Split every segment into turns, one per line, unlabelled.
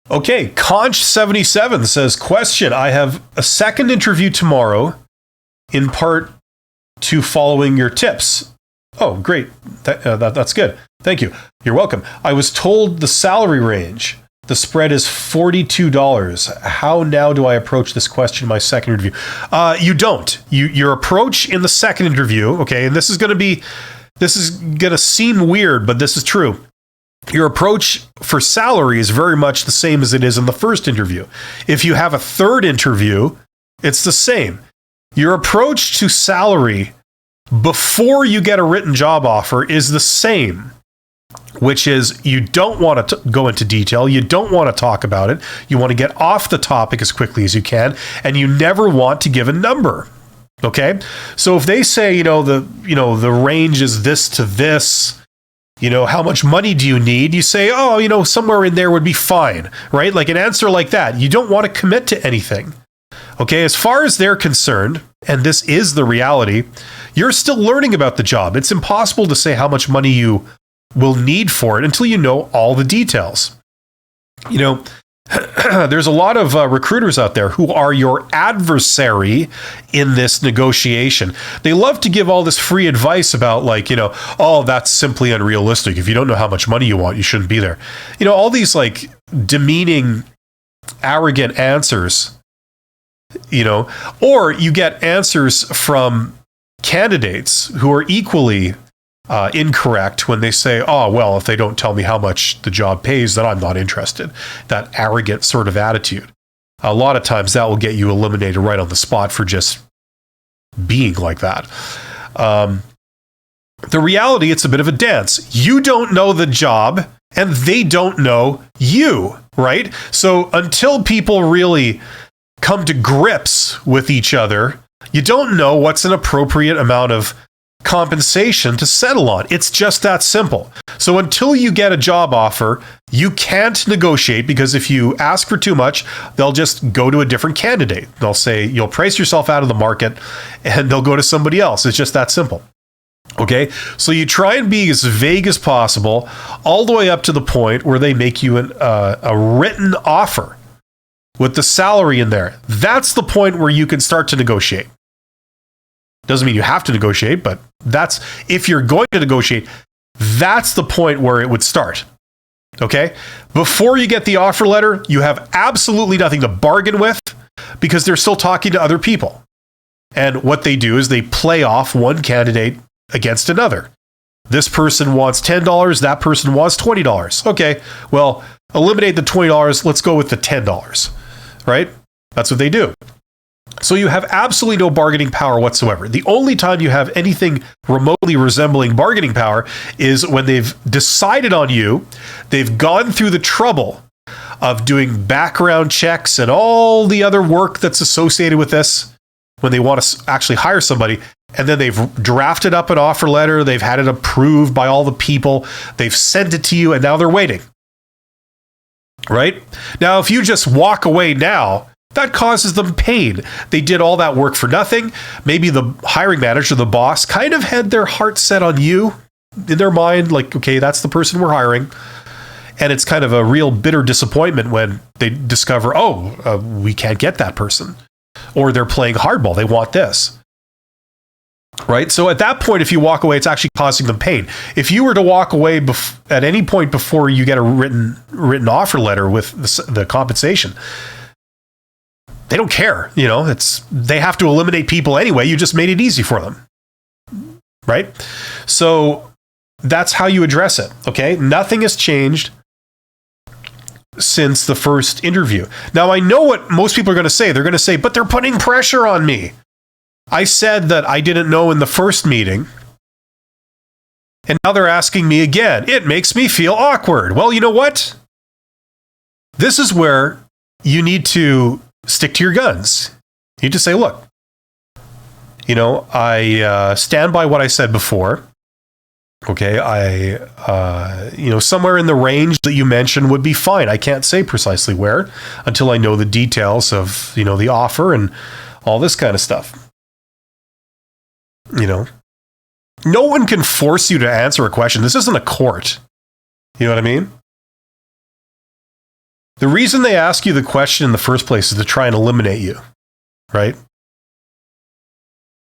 Okay, Conch77 says, question, I have a second interview tomorrow in part to following your tips. Oh, great. That's good. Thank you. You're welcome. I was told the salary range. The spread is $42. How now do I approach this question in my second interview? You don't. Your approach in the second interview, okay, and this is going to seem weird, but this is true. Your approach for salary is very much the same as it is in the first interview. If you have a third interview, it's the same. Your approach to salary before you get a written job offer is the same, which is you don't want to go into detail. You don't want to talk about it. You want to get off the topic as quickly as you can, and you never want to give a number. Okay? So if they say, the range is this to this, how much money do you need? You say, somewhere in there would be fine, right? Like an answer like that. You don't want to commit to anything. Okay, as far as they're concerned, and this is the reality, you're still learning about the job. It's impossible to say how much money you will need for it until you know all the details. There's a lot of recruiters out there who are your adversary in this negotiation. They love to give all this free advice about that's simply unrealistic. If you don't know how much money you want, you shouldn't be there. All these demeaning, arrogant answers, or you get answers from candidates who are equally incorrect when they say, if they don't tell me how much the job pays, then I'm not interested. That arrogant sort of attitude. A lot of times that will get you eliminated right on the spot for just being like that. The reality, it's a bit of a dance. You don't know the job and they don't know you, right? So until people really come to grips with each other, you don't know what's an appropriate amount of compensation to settle on. It's just that simple. So until you get a job offer, you can't negotiate, because if you ask for too much, they'll just go to a different candidate. They'll say, you'll price yourself out of the market, and they'll go to somebody else. It's just that simple. Okay, so you try and be as vague as possible, all the way up to the point where they make you a written offer with the salary in there. That's the point where you can start to negotiate. Doesn't mean you have to negotiate, but if you're going to negotiate, that's the point where it would start. Okay? Before you get the offer letter, you have absolutely nothing to bargain with, because they're still talking to other people. And what they do is they play off one candidate against another. This person wants $10, that person wants $20. Okay, well, eliminate the $20, let's go with the $10, right? That's what they do. So you have absolutely no bargaining power whatsoever. The only time you have anything remotely resembling bargaining power is when they've decided on you, they've gone through the trouble of doing background checks and all the other work that's associated with this when they want to actually hire somebody, and then they've drafted up an offer letter, they've had it approved by all the people, they've sent it to you, and now they're waiting. Right? Now, if you just walk away now, that causes them pain. They did all that work for nothing. Maybe the hiring manager, the boss, kind of had their heart set on you in their mind, like, okay, that's the person we're hiring. And it's kind of a real bitter disappointment when they discover, we can't get that person. Or they're playing hardball. They want this. Right? So at that point, if you walk away, it's actually causing them pain. If you were to walk away at any point before you get a written offer letter with the compensation, they don't care. They have to eliminate people anyway. You just made it easy for them. Right? So that's how you address it. Okay? Nothing has changed since the first interview. Now, I know what most people are going to say. They're going to say, but they're putting pressure on me. I said that I didn't know in the first meeting, and now they're asking me again. It makes me feel awkward. Well, you know what? This is where you need to stick to your guns. You need to say, look, I stand by what I said before. Okay, somewhere in the range that you mentioned would be fine. I can't say precisely where until I know the details of, the offer and all this kind of stuff. No one can force you to answer a question. This isn't a court. You know what I mean? The reason they ask you the question in the first place is to try and eliminate you, right?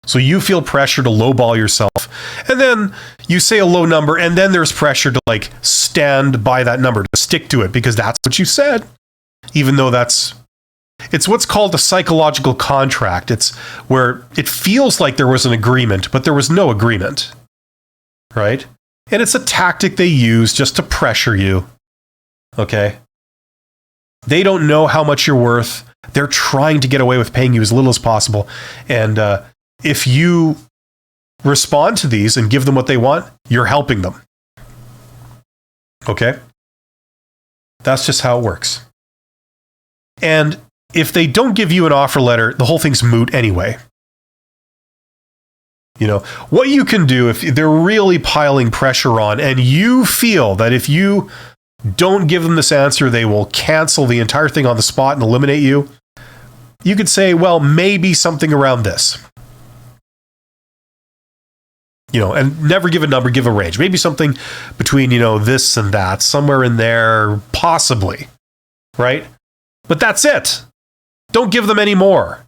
So you feel pressure to lowball yourself, and then you say a low number, and then there's pressure to like stand by that number, to stick to it, because that's what you said, even though it's what's called a psychological contract. It's where it feels like there was an agreement, but there was no agreement, right? And it's a tactic they use just to pressure you, okay? They don't know how much you're worth. They're trying to get away with paying you as little as possible, and if you respond to these and give them what they want, you're helping them. Okay? That's just how it works. And if they don't give you an offer letter, the whole thing's moot anyway. You know, what you can do if they're really piling pressure on and you feel that if you don't give them this answer, they will cancel the entire thing on the spot and eliminate you, you could say, well, maybe something around this. You know, and never give a number, give a range. Maybe something between, you know, this and that, somewhere in there, possibly, right? But that's it. Don't give them any more.